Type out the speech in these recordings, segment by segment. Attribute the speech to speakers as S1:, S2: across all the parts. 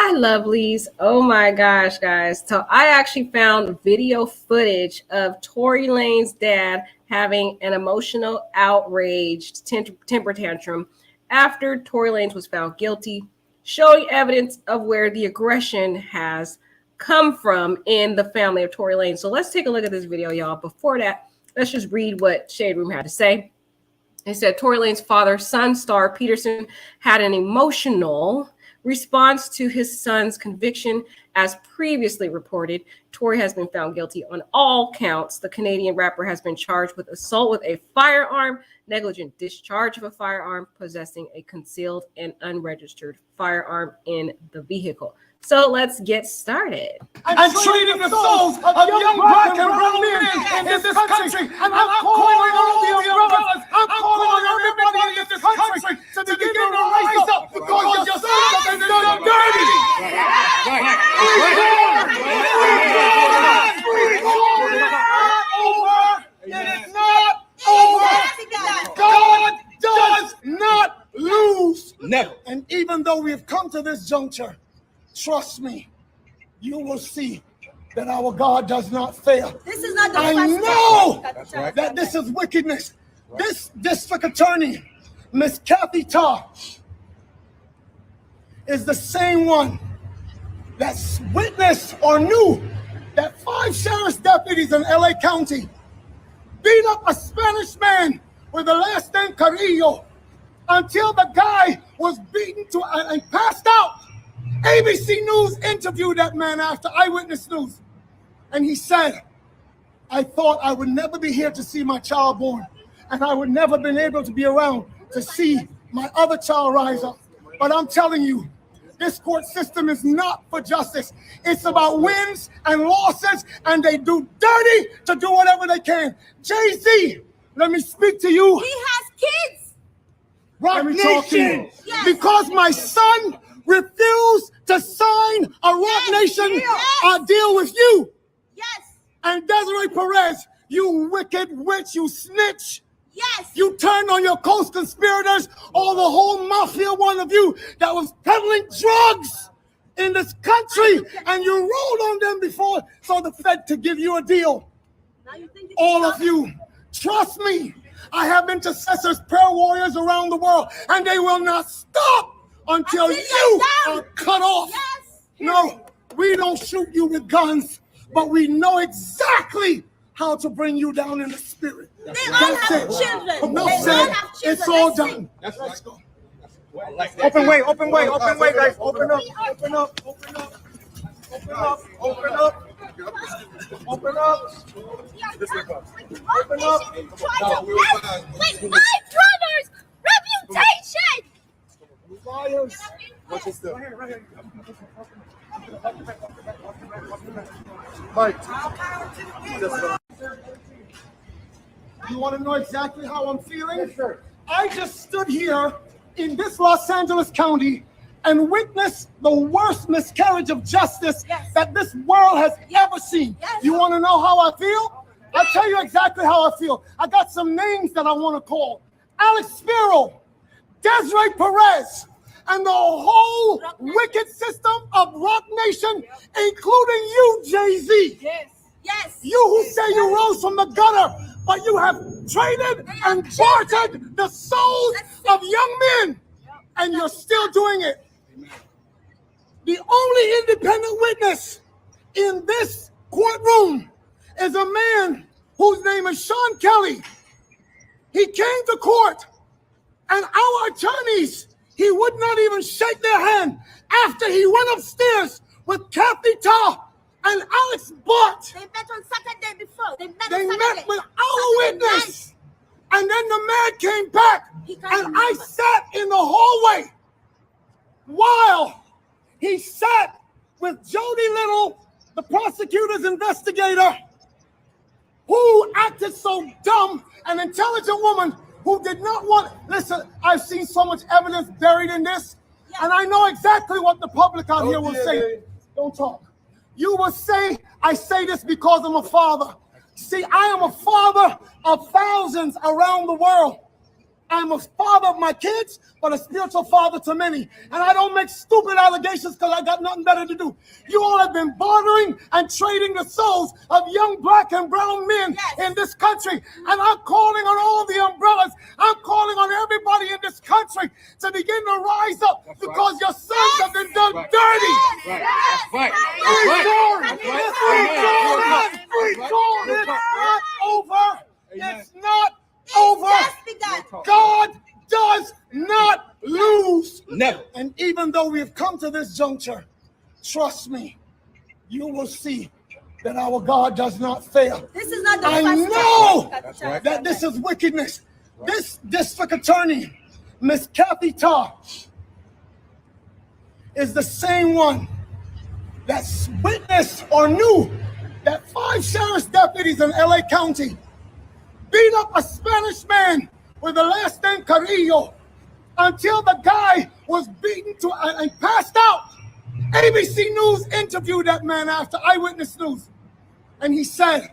S1: Hi, lovelies. Oh my gosh, guys. So I actually found video footage of Tory Lanez's dad having an emotional, outraged temper tantrum after Tory Lanez was found guilty, showing evidence of where the aggression has come from in the family of Tory Lanez. So let's take a look at this video, y'all. Before that, let's just read what Shade Room had to say. It said Tory Lanez's father, son Star Peterson, had an emotional response to his son's conviction. As previously reported, Torey has been found guilty on all counts. The Canadian rapper has been charged with assault with a firearm, negligent discharge of a firearm, possessing a concealed and unregistered firearm in the vehicle. So let's get started.
S2: And trading the souls of young black and brown men in this country. And I'm calling on all the umbrellas. I'm calling on everybody in this country to begin to rise up because your sons have been done dirty. It is not over. God does not lose.
S3: Never.
S2: And even though we've come to this juncture, trust me, you will see that our God does not fail.
S4: This is not the
S2: I know that this is wickedness. This district attorney, Miss Kathy Tarr, is the same one that witnessed or knew that 5 sheriff's deputies in LA County beat up a Spanish man with the last name Carrillo until the guy was beaten to and passed out. ABC News interviewed that man after Eyewitness News, and he said, I thought I would never be here to see my child born, and I would never been able to be around to see my other child rise up. But I'm telling you, this court system is not for justice. It's about wins and losses, and they do dirty to do whatever they can. Jay-Z, let me speak to you.
S4: He has kids.
S2: Rock Nation,
S4: Yes.
S2: because my son refused to sign a Rock Nation deal with you.
S4: Yes.
S2: And Desiree Perez, you wicked witch, you snitch.
S4: Yes.
S2: You turned on your co-conspirators, all the whole mafia, one of you that was peddling drugs in this country, and you rolled on them before so the Fed could give you a deal.
S4: Now you think
S2: All of you, trust me, I have intercessors, prayer warriors around the world, and they will not stop until you are cut off.
S4: Yes.
S2: No, we don't shoot you with guns, but we know exactly how to bring you down in the spirit.
S4: They all have children.
S2: No,
S4: They
S2: sir,
S4: all have children.
S2: it's all
S4: Let's
S2: done.
S4: sing.
S2: Let's go.
S3: Open way, open way, guys.
S2: Open up, open up, open up, open up, open up, open up. Open up.
S4: With my brother's reputation.
S2: Liars.
S3: Watch this stuff.
S2: Mike. You want to know exactly how I'm feeling? Yes, sir. I just stood here in this Los Angeles County and witnessed the worst miscarriage of justice that this world has ever seen.
S4: Yes.
S2: You want to know how I feel? I'll tell you exactly how I feel. I got some names that I want to call. Alex Spiro, Desiree Perez, and the whole wicked system of Rock Nation, including you, Jay-Z.
S4: Yes. Yes.
S2: You who say you rose from the gutter, but you have traded and bartered the souls of young men, and you're still doing it. The only independent witness in this courtroom is a man whose name is Sean Kelly. He came to court, and our attorneys, he would not even shake their hand after he went upstairs with Kathy Tarr and Alex Bott.
S4: They met on Saturday before. They
S2: They
S4: met
S2: met with our witness. And then the man came back, and I sat in the hallway while he sat with Jody Little, the prosecutor's investigator, who acted so dumb, an intelligent woman who did not want, listen, I've seen so much evidence buried in this, and I know exactly what the public out here will say. Don't talk. You will say, I say this because I'm a father. See, I am a father of thousands around the world. I'm a father of my kids, but a spiritual father to many. And I don't make stupid allegations because I got nothing better to do. You all have been bartering and trading the souls of young black and brown men in this country. And I'm calling on all the umbrellas. I'm calling on everybody in this country to begin to rise up because your sons have been done dirty. It's not over. It's not over. God does not lose.
S3: Never.
S2: And even though we have come to this juncture, trust me, you will see that our God does not fail.
S4: This is not the
S2: I
S4: first
S2: know that this is wickedness. This district attorney, Miss Kathy Tarr, is the same one that witnessed or knew that 5 sheriff's deputies in LA County beat up a Spanish man with the last name Carrillo until the guy was beaten to and passed out. ABC News interviewed that man after Eyewitness News. And he said,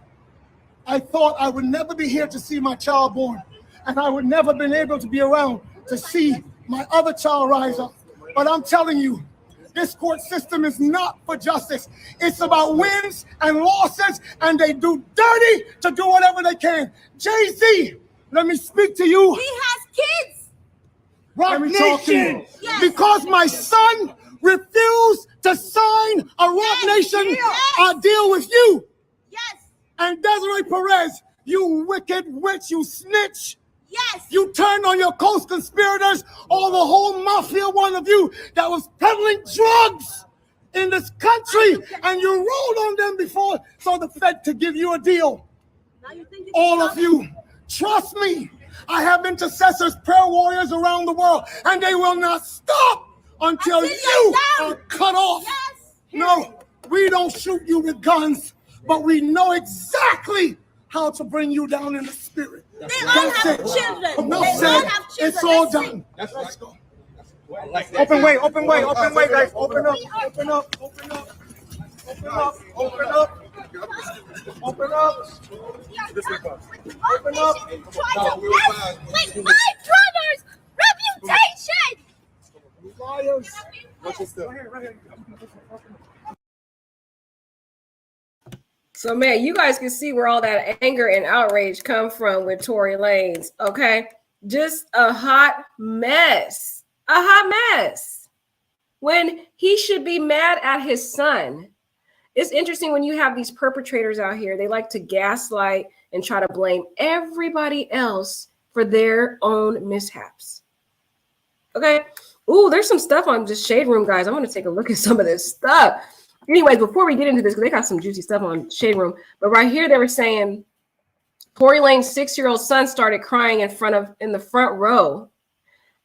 S2: I thought I would never be here to see my child born. And I would never been able to be around to see my other child rise up. But I'm telling you, this court system is not for justice. It's about wins and losses, and they do dirty to do whatever they can. Jay-Z, let me speak to you.
S4: He has kids.
S2: Let me talk to you.
S4: Yes.
S2: Because my son refused to sign a Rock Nation deal with you.
S4: Yes.
S2: And Desiree Perez, you wicked witch, you snitch.
S4: Yes.
S2: You turned on your co-conspirators, or the whole mafia, one of you, that was peddling drugs in this country, and you rolled on them before so the Fed could give you a deal.
S4: Now you think
S2: All of you, trust me, I have intercessors, prayer warriors around the world, and they will not stop until you are cut off.
S4: Yes.
S2: No, we don't shoot you with guns, but we know exactly how to bring you down in the spirit.
S4: They all have children.
S2: Enough
S4: They
S2: said.
S4: all have children.
S2: It's all
S4: Let's
S2: done.
S3: Let's
S2: go.
S3: Open way, open way, open way, guys. Open up, open up, open up, open up, open up, open up.
S4: Open up. Try to mess with my brother's reputation.
S2: Liars.
S1: So, man, you guys can see where all that anger and outrage come from with Tory Lanez, okay? Just a hot mess. A hot mess. When he should be mad at his son. It's interesting when you have these perpetrators out here, they like to gaslight and try to blame everybody else for their own mishaps. Okay? Ooh, there's some stuff on this Shade Room, guys. I want to take a look at some of this stuff. Anyways, before we get into this, because they got some juicy stuff on Shade Room, but right here they were saying Tory Lanez's 6-year-old son started crying in the front row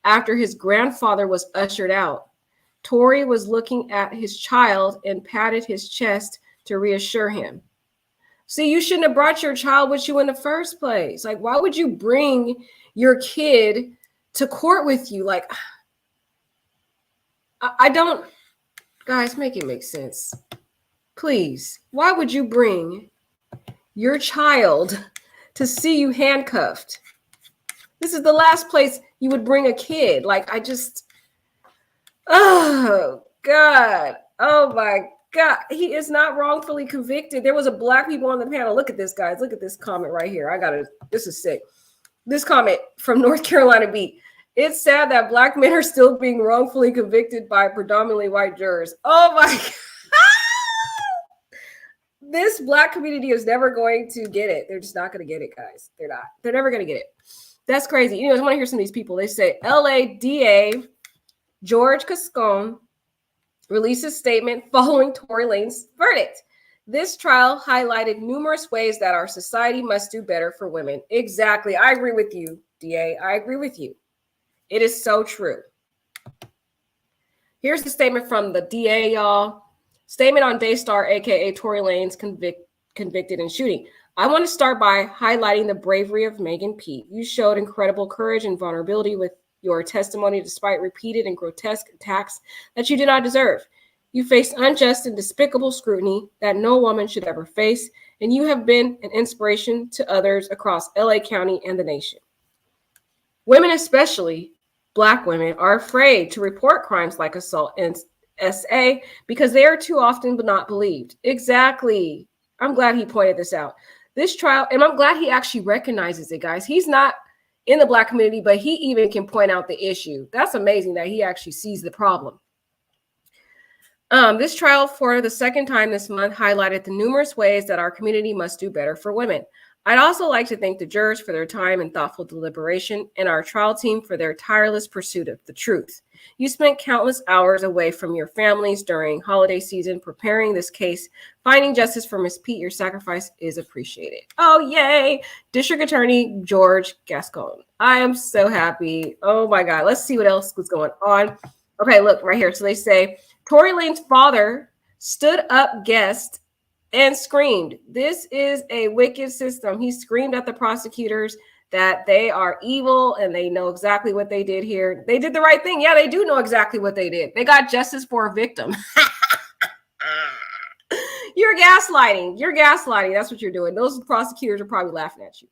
S1: after his grandfather was ushered out. Torey was looking at his child and patted his chest to reassure him. See, you shouldn't have brought your child with you in the first place. Like, why would you bring your kid to court with you? Like, I don't, guys, make it make sense. Please, why would you bring your child to see you handcuffed? This is the last place you would bring a kid. Like, oh, God. Oh, my God. He is not wrongfully convicted. There was a black people on the panel. Look at this, guys. Look at this comment right here. This is sick. This comment from North Carolina Beat. It's sad that black men are still being wrongfully convicted by predominantly white jurors. Oh, my God. This black community is never going to get it. They're just not going to get it, guys. They're not. They're never going to get it. That's crazy. You know, I want to hear some of these people. They say LA DA George Cascone releases statement following Tory Lanez's verdict. This trial highlighted numerous ways that our society must do better for women. Exactly. I agree with you, DA. I agree with you. It is so true. Here's the statement from the DA, y'all. Statement on Daystar, aka Tory Lanez, convicted in shooting. I want to start by highlighting the bravery of Megan Pete. You showed incredible courage and vulnerability with your testimony despite repeated and grotesque attacks that you did not deserve. You faced unjust and despicable scrutiny that no woman should ever face, and you have been an inspiration to others across LA County and the nation. Women, especially Black women, are afraid to report crimes like assault and SA because they are too often not believed. Exactly. I'm glad he pointed this out. This trial, and I'm glad he actually recognizes it, guys. He's not in the Black community, but he even can point out the issue. That's amazing that he actually sees the problem. This trial for the second time this month highlighted the numerous ways that our community must do better for women. I'd also like to thank the jurors for their time and thoughtful deliberation and our trial team for their tireless pursuit of the truth. You spent countless hours away from your families during holiday season preparing this case. Finding justice for Miss Pete, your sacrifice is appreciated. Oh, yay. District Attorney George Gascon. I am so happy. Oh, my God. Let's see what else was going on. Okay, look right here. So they say Tory Lanez's father stood up guest and screamed. This is a wicked system. He screamed at the prosecutors that they are evil and they know exactly what they did here. They did the right thing. Yeah, they do know exactly what they did. They got justice for a victim. You're gaslighting. You're gaslighting. That's what you're doing. Those prosecutors are probably laughing at you.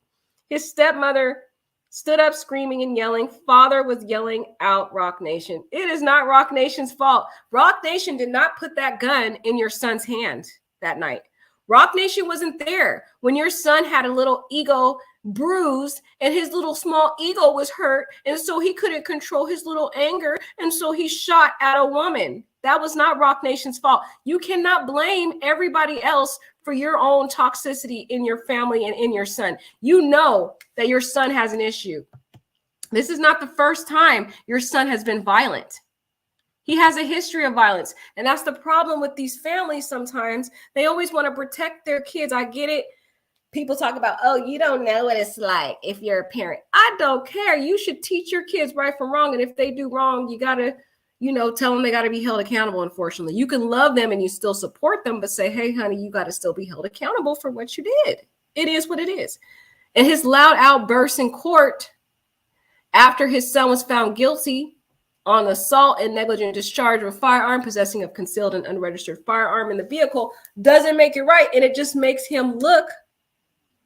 S1: His stepmother stood up screaming and yelling. Father was yelling out Rock Nation. It is not Rock Nation's fault. Rock Nation did not put that gun in your son's hand that night. Rock Nation wasn't there when your son had a little ego bruised and his little small ego was hurt. And so he couldn't control his little anger. And so he shot at a woman. That was not Rock Nation's fault. You cannot blame everybody else for your own toxicity in your family and in your son. You know that your son has an issue. This is not the first time your son has been violent. He has a history of violence. And that's the problem with these families sometimes. They always want to protect their kids. I get it. People talk about, oh, you don't know what it's like if you're a parent. I don't care. You should teach your kids right from wrong. And if they do wrong, you got to, tell them they got to be held accountable, unfortunately. You can love them and you still support them, but say, hey, honey, you got to still be held accountable for what you did. It is what it is. And his loud outbursts in court after his son was found guilty on assault and negligent discharge of a firearm, possessing of concealed and unregistered firearm in the vehicle, doesn't make it right. And it just makes him look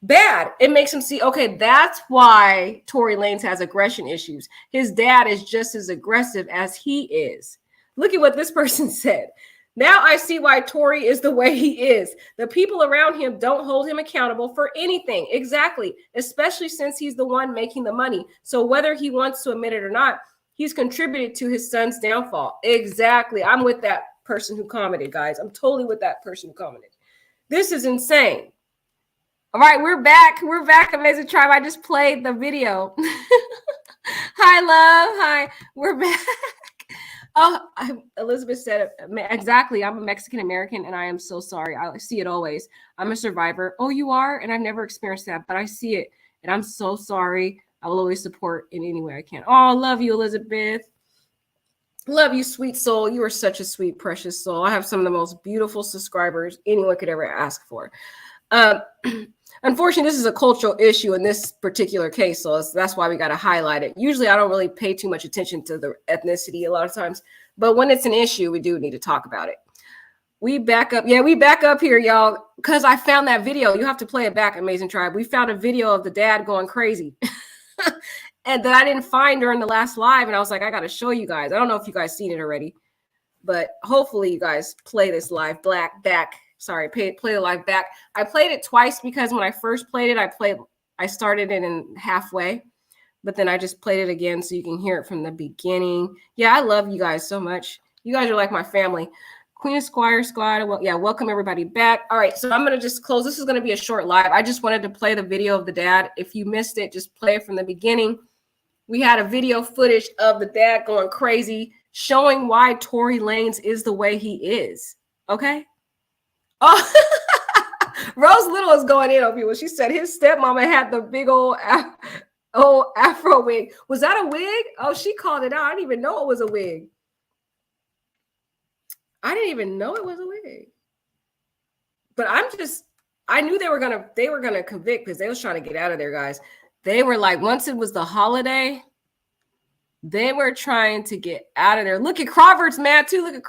S1: bad. It makes him see, okay, that's why Tory Lanez has aggression issues. His dad is just as aggressive as he is. Look at what this person said. Now I see why Tory is the way he is. The people around him don't hold him accountable for anything. Exactly. Especially since he's the one making the money. So whether he wants to admit it or not, he's contributed to his son's downfall. Exactly. I'm with that person who commented, guys. I'm totally with that person who commented. This is insane. All right, we're back. We're back, Amazing Tribe. I just played the video. Hi, love. Hi. We're back. Oh, Elizabeth said it. Exactly. I'm a Mexican American, and I am so sorry. I see it always. I'm a survivor. Oh, you are? And I've never experienced that, but I see it, and I'm so sorry. I will always support in any way I can. Oh, love you, Elizabeth. Love you, sweet soul. You are such a sweet, precious soul. I have some of the most beautiful subscribers anyone could ever ask for. Unfortunately, this is a cultural issue in this particular case, so that's why we got to highlight it. Usually, I don't really pay too much attention to the ethnicity a lot of times, but when it's an issue, we do need to talk about it. We back up. Yeah, we back up here, y'all, because I found that video. You have to play it back, Amazing Tribe. We found a video of the dad going crazy. And that I didn't find during the last live. And I was like, I got to show you guys. I don't know if you guys seen it already, but hopefully you guys play this live back. Sorry, play the live back. I played it twice because when I first played it, I started it in halfway, but then I just played it again so you can hear it from the beginning. Yeah, I love you guys so much. You guys are like my family. Queen of Squire Squad. Well, yeah, welcome everybody back. All right, so I'm going to just close. This is going to be a short live. I just wanted to play the video of the dad. If you missed it, just play it from the beginning. We had a video footage of the dad going crazy, showing why Tory Lanez is the way he is. Okay? Oh, Rose Little is going in on people. She said his stepmama had the big old afro wig. Was that a wig? Oh, she called it out. I didn't even know it was a wig. I didn't even know it was a wig. But I knew they were gonna convict because they was trying to get out of there, guys. They were like, once it was the holiday, they were trying to get out of there. Look at Crawford's mad too. Look at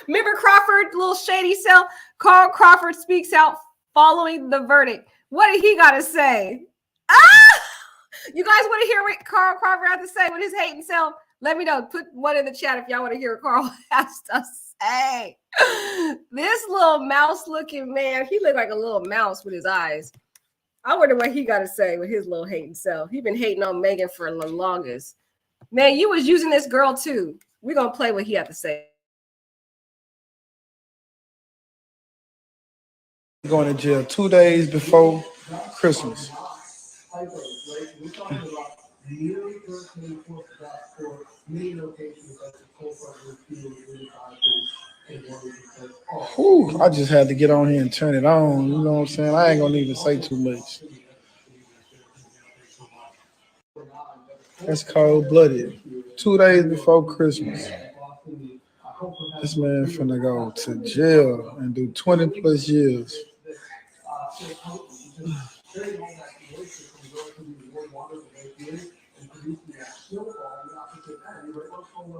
S1: remember Crawford, little shady cell. Carl Crawford speaks out following the verdict. What did he got to say? Ah! You guys want to hear what Carl Crawford has to say with his hating self? Let me know. Put one in the chat if y'all want to hear what Carl has to say. This little mouse-looking man, he looked like a little mouse with his eyes. I wonder what he got to say with his little hating self. He been hating on Megan for the longest. Man, you was using this girl too. We're going to play what he had to say.
S5: Going to jail 2 days before Christmas. Whew, I just had to get on here and turn it on. You know what I'm saying? I ain't gonna even say too much. That's cold-blooded. 2 days before Christmas. This man finna go to jail and do 20 plus years.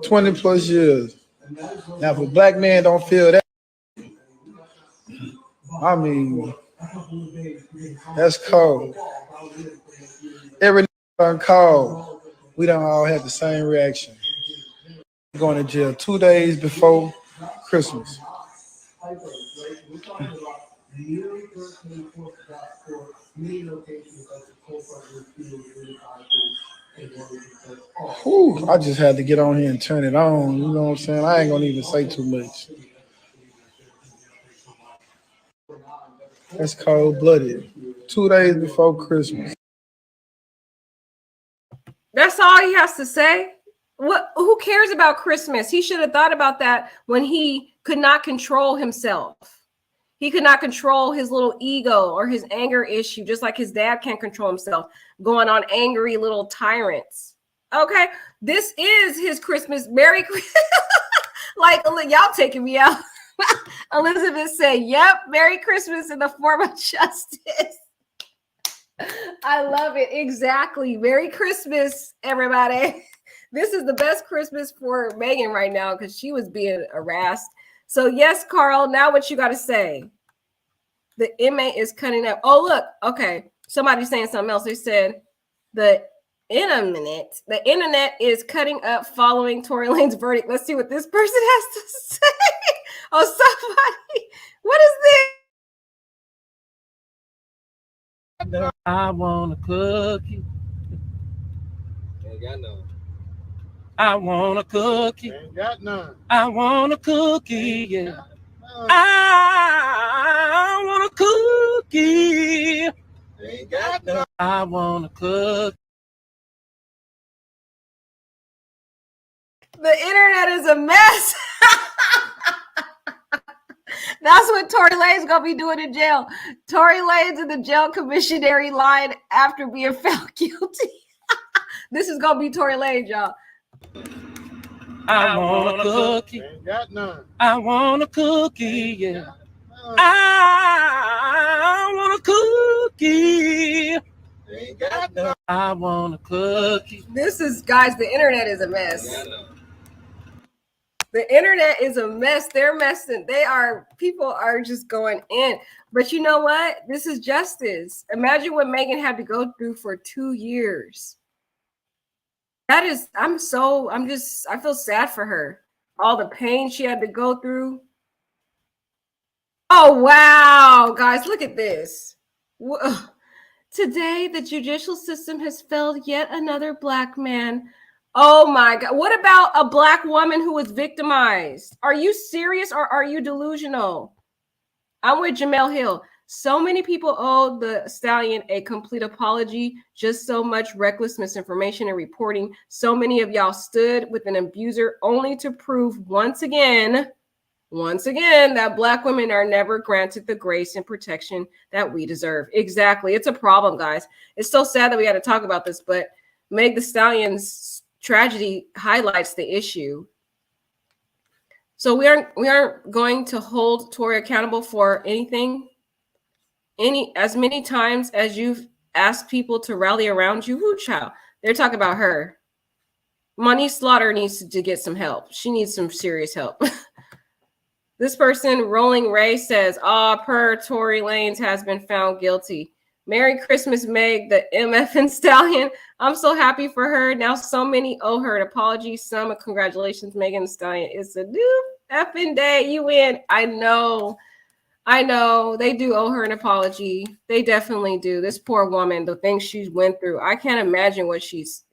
S5: 20 plus years. Now, if a black man don't feel that, I mean, that's cold. Every time called, we don't all have the same reaction. Going to jail 2 days before Christmas. Whew, I just had to get on here and turn it on. You know what I'm saying? I ain't gonna even say too much. That's cold-blooded. 2 days before Christmas.
S1: That's all he has to say? What? Who cares about Christmas? He should have thought about that when he could not control himself. He could not control his little ego or his anger issue, just like his dad can't control himself, going on angry little tyrants. Okay, this is his Christmas. Merry Christmas. Like, y'all taking me out. Elizabeth said, yep, Merry Christmas in the form of justice. I love it. Exactly. Merry Christmas, everybody. This is the best Christmas for Megan right now because she was being harassed. So, yes, Carl, now what you got to say? The inmate is cutting up. Oh, look. Okay. Somebody's saying something else. They said the internet is cutting up following Tory Lanez verdict. Let's see what this person has to say. Oh, somebody. What is this?
S6: I want a cookie.
S3: Ain't got none.
S6: I want a cookie.
S3: Ain't got none.
S6: I want a cookie. Yeah. I want a cookie.
S3: Ain't got none.
S6: I want a cookie.
S1: The internet is a mess. That's what Tory Lanez gonna be doing in jail. Tory Lanez in the jail commissionary line after being found guilty. This is gonna be Tory Lanez, y'all.
S6: I want a cookie.
S3: Ain't got none.
S6: I want a cookie. Yeah. I want a cookie.
S3: Ain't got none.
S6: I want a cookie.
S1: This is, guys, the internet is a mess. The internet is a mess. They're messing. People are just going in. But you know what? This is justice. Imagine what Megan had to go through for 2 years. I feel sad for her. All the pain she had to go through. Oh, wow. Guys, look at this. Today, the judicial system has failed yet another Black man. Oh my God. What about a Black woman who was victimized? Are you serious or are you delusional? I'm with Jamel Hill. So many people owe the stallion a complete apology. Just so much reckless misinformation and reporting. So many of y'all stood with an abuser only to prove once again, that Black women are never granted the grace and protection that we deserve. Exactly. It's a problem, guys. It's so sad that we had to talk about this, but Meg Thee Stallion's tragedy highlights the issue. So we aren't going to hold Torey accountable for anything. As many times as you've asked people to rally around you, who child? They're talking about her. Monique Slaughter needs to get some help. She needs some serious help. This person, Rolling Ray, says, per Tory Lanez has been found guilty. Merry Christmas, Meg, the MF Stallion. I'm so happy for her. Now so many owe her an apology. Some congratulations, Megan Thee Stallion. It's a new effing day. You win. I know. They do owe her an apology. They definitely do. This poor woman, the things she's went through. I can't imagine what she's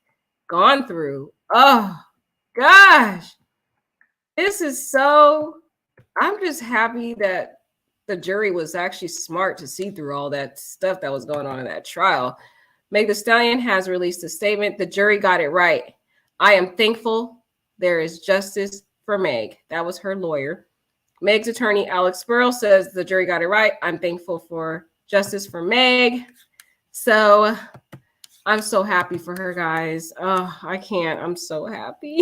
S1: gone through. Oh, gosh. This is so... I'm just happy that the jury was actually smart to see through all that stuff that was going on in that trial. Meg Thee Stallion has released a statement. The jury got it right. I am thankful there is justice for Meg. That was her lawyer. Meg's attorney, Alex Burrow, says the jury got it right. I'm thankful for justice for Meg. So I'm so happy for her, guys. Oh, I can't. I'm so happy.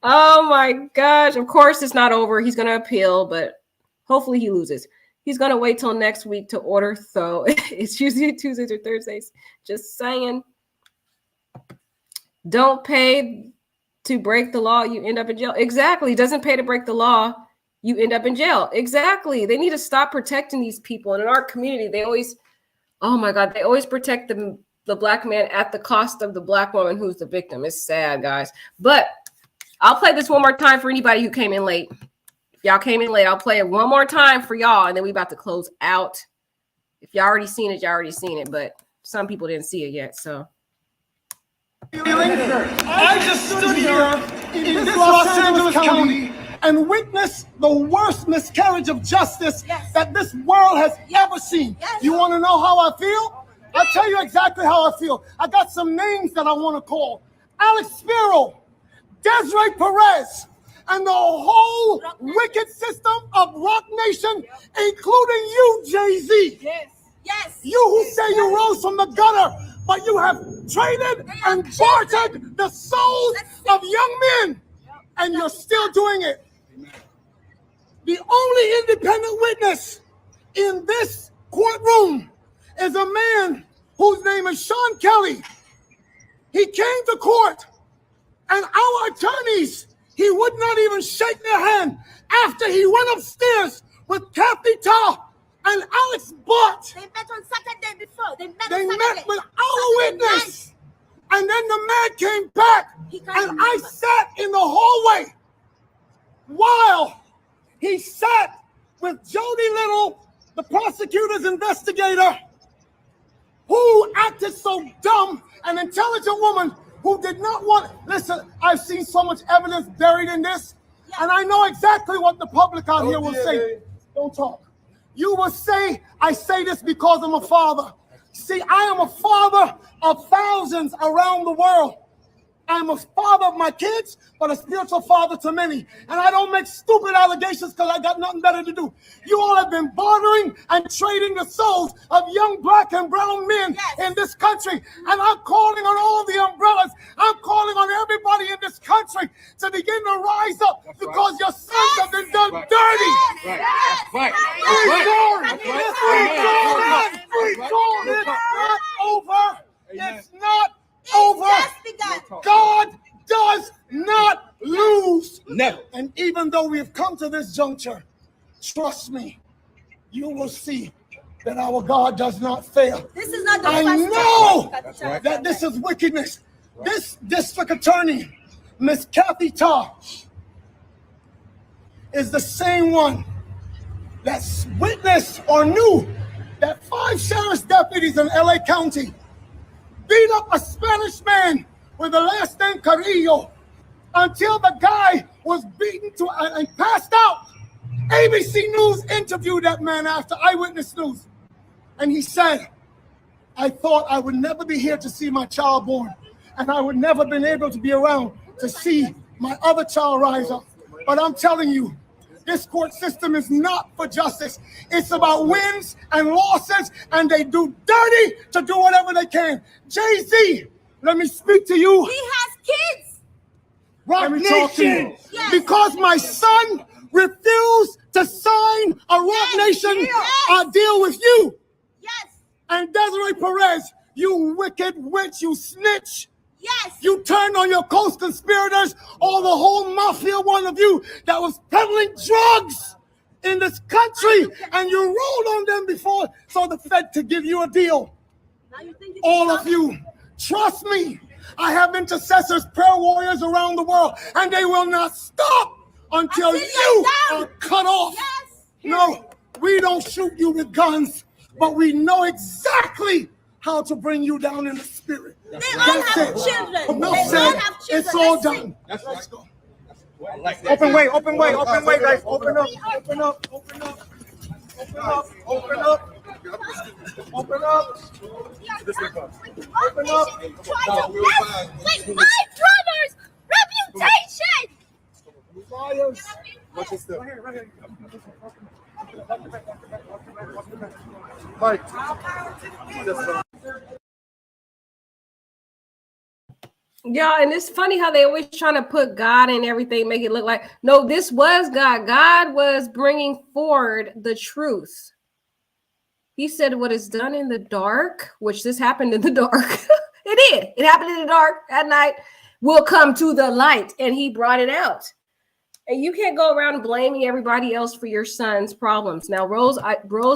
S1: Oh, my gosh. Of course, it's not over. He's going to appeal, but hopefully he loses. He's going to wait till next week to order, though. It's usually Tuesdays or Thursdays. Just saying. Don't pay to break the law. You end up in jail. Exactly. Doesn't pay to break the law. You end up in jail. Exactly. They need to stop protecting these people. And in our community, they always, oh, my God, they always protect the Black man at the cost of the Black woman who's the victim. It's sad, guys. But I'll play this one more time for anybody who came in late. Y'all came in late. I'll play it one more time for y'all, and then we about to close out. If y'all already seen it, y'all already seen it, but some people didn't see it yet, so.
S2: I just stood here in this Los Angeles County and witnessed the worst miscarriage of justice that this world has ever seen. You want to know how I feel? I'll tell you exactly how I feel. I got some names that I want to call. Alex Spiro, Desiree Perez, and the whole wicked system of Rock Nation, including you, Jay-Z.
S4: Yes.
S2: You who say you rose from the gutter, but you have traded and bartered the souls of young men, and you're still doing it. The only independent witness in this courtroom is a man whose name is Sean Kelly. He came to court, and our attorneys, he would not even shake their hand after he went upstairs with Kathy Ta and Alex Butt.
S4: They met on Saturday before. They
S2: met with our witness. And then the man came back, and I sat in the hallway while he sat with Jody Little, the prosecutor's investigator, who acted so dumb, an intelligent woman who did not want, listen, I've seen so much evidence buried in this, and I know exactly what the public out here will say. Don't talk. You will say, I say this because I'm a father. See, I am a father of thousands around the world. I'm a father of my kids, but a spiritual father to many. And I don't make stupid allegations because I got nothing better to do. You all have been bartering and trading the souls of young Black and brown men in this country. And I'm calling on all the umbrellas. I'm calling on everybody in this country to begin to rise up because your sons have been done dirty. It's not over. It's not over. God does not lose.
S3: Never.
S2: And even though we have come to this juncture, trust me, you will see that our God does not fail.
S4: This is not the
S2: I know that this is wickedness. This district attorney, Miss Kathy Ta, is the same one that witnessed or knew that 5 sheriff's deputies in LA County beat up a Spanish man with the last name Carrillo until the guy was beaten to and passed out. ABC News interviewed that man after Eyewitness News. And he said, I thought I would never be here to see my child born. And I would never been able to be around to see my other child rise up. But I'm telling you, this court system is not for justice. It's about wins and losses, and they do dirty to do whatever they can. Jay-Z, let me speak to you.
S4: He has kids.
S2: Rock Nation.
S4: Yes.
S2: Because my son refused to sign a Rock Nation deal with you.
S4: Yes.
S2: And Desiree Perez, you wicked witch, you snitch.
S4: Yes.
S2: You turned on your co-conspirators, or the whole mafia, one of you, that was peddling drugs in this country, and you rolled on them before so the Fed could give you a deal. All of you, trust me, I have intercessors, prayer warriors around the world, and they will not stop until you are cut off. No, we don't shoot you with guns, but we know exactly how to bring you down in the spirit.
S4: They all have children.
S2: No,
S4: They all
S2: said,
S4: have children.
S2: it's all done. Let's go.
S3: Open way, open way, open way, guys. Open up, open up, open up, open up, open up, open up. Open up.
S4: Wait, my brother's reputation.
S3: Watch your step. Mike.
S1: Yeah, and it's funny how they always trying to put God in everything, make it look like, no, this was God. God was bringing forward the truth. He said what is done in the dark, which this happened in the dark. It did. It happened in the dark at night, will come to the light, and he brought it out. And you can't go around blaming everybody else for your son's problems. Now, Rose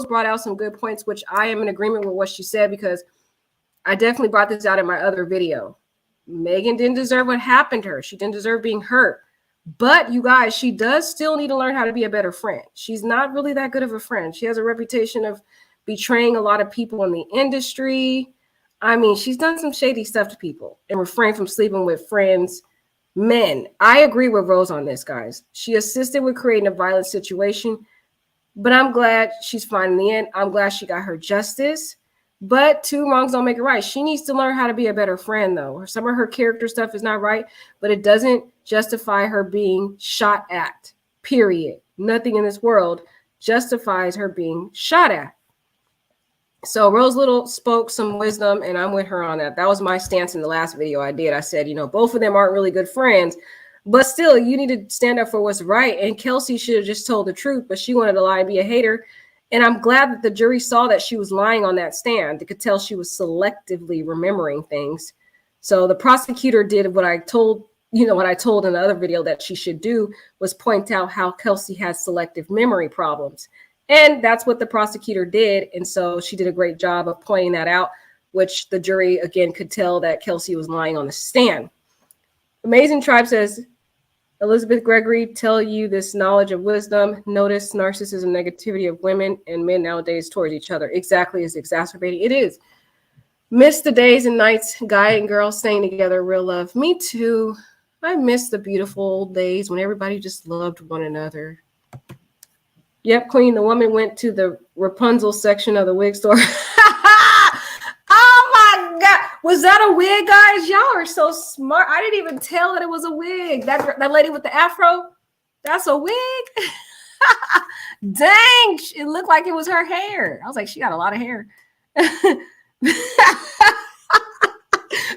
S1: brought out some good points, which I am in agreement with what she said, because I definitely brought this out in my other video. Megan didn't deserve what happened to her. She didn't deserve being hurt. But you guys, she does still need to learn how to be a better friend. She's not really that good of a friend. She has a reputation of betraying a lot of people in the industry. I mean, she's done some shady stuff to people and refrained from sleeping with friends, men. I agree with Rose on this, guys. She assisted with creating a violent situation, but I'm glad she's fine in the end. I'm glad she got her justice. But two wrongs don't make it right. She needs to learn how to be a better friend, though. Some of her character stuff is not right, but it doesn't justify her being shot at, period. Nothing in this world justifies her being shot at. So Rose Little spoke some wisdom, and I'm with her on that. That was my stance in the last video I did. I said, you know, both of them aren't really good friends, but still, you need to stand up for what's right. And Kelsey should have just told the truth, but she wanted to lie and be a hater. And I'm glad that the jury saw that she was lying on that stand. They could tell she was selectively remembering things. So the prosecutor did what I told, what I told in the other video that she should do, was point out how Kelsey has selective memory problems. And that's what the prosecutor did. And so she did a great job of pointing that out, which the jury, again, could tell that Kelsey was lying on the stand. Amazing Tribe says, Elizabeth Gregory, tell you this knowledge of wisdom. Notice narcissism, negativity of women and men nowadays towards each other. Exactly, is exacerbating. It is. Miss the days and nights, guy and girl staying together, real love. Me too. I miss the beautiful old days when everybody just loved one another. Yep, Queen, the woman went to the Rapunzel section of the wig store. Oh my God. Was that a wig, guys? Y'all are so smart. I didn't even tell that it was a wig. That lady with the afro, that's a wig? Dang, it looked like it was her hair. I was like, she got a lot of hair.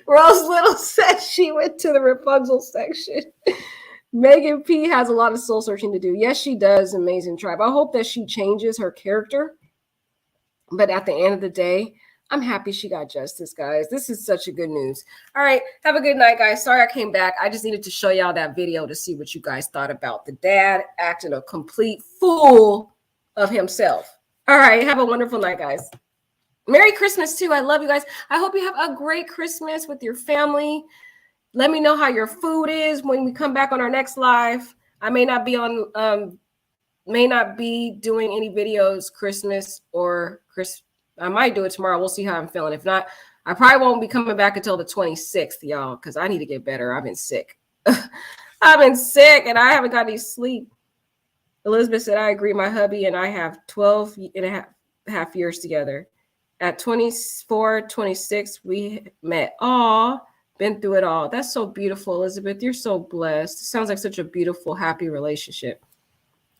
S1: Rose Little said she went to the Rapunzel section. Megan P has a lot of soul searching to do. Yes, she does, Amazing Tribe. I hope that she changes her character. But at the end of the day, I'm happy she got justice, guys. This is such a good news. All right, have a good night, guys. Sorry I came back. I just needed to show y'all that video to see what you guys thought about the dad acting a complete fool of himself. All right, have a wonderful night, guys. Merry Christmas, too. I love you guys. I hope you have a great Christmas with your family. Let me know how your food is when we come back on our next live. I may not be doing any videos Christmas or Chris. I might do it tomorrow. We'll see how I'm feeling. If not, I probably won't be coming back until the 26th, y'all, because I need to get better. I've been sick. I've been sick and I haven't got any sleep. Elizabeth said, I agree. My hubby and I have 12 and a half years together. At 24, 26, we met. Aw. Been through it all. That's so beautiful, Elizabeth. You're so blessed. It sounds like such a beautiful, happy relationship.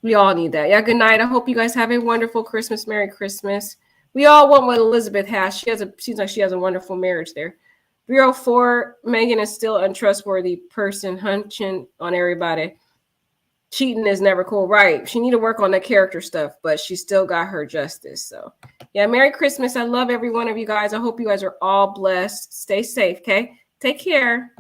S1: We all need that. Yeah, good night. I hope you guys have a wonderful Christmas. Merry Christmas. We all want what Elizabeth has. Seems like she has a wonderful marriage there. 304, Megan is still untrustworthy person, hunching on everybody. Cheating is never cool. Right. She need to work on the character stuff, but she still got her justice. So, yeah, Merry Christmas. I love every one of you guys. I hope you guys are all blessed. Stay safe, okay? Take care.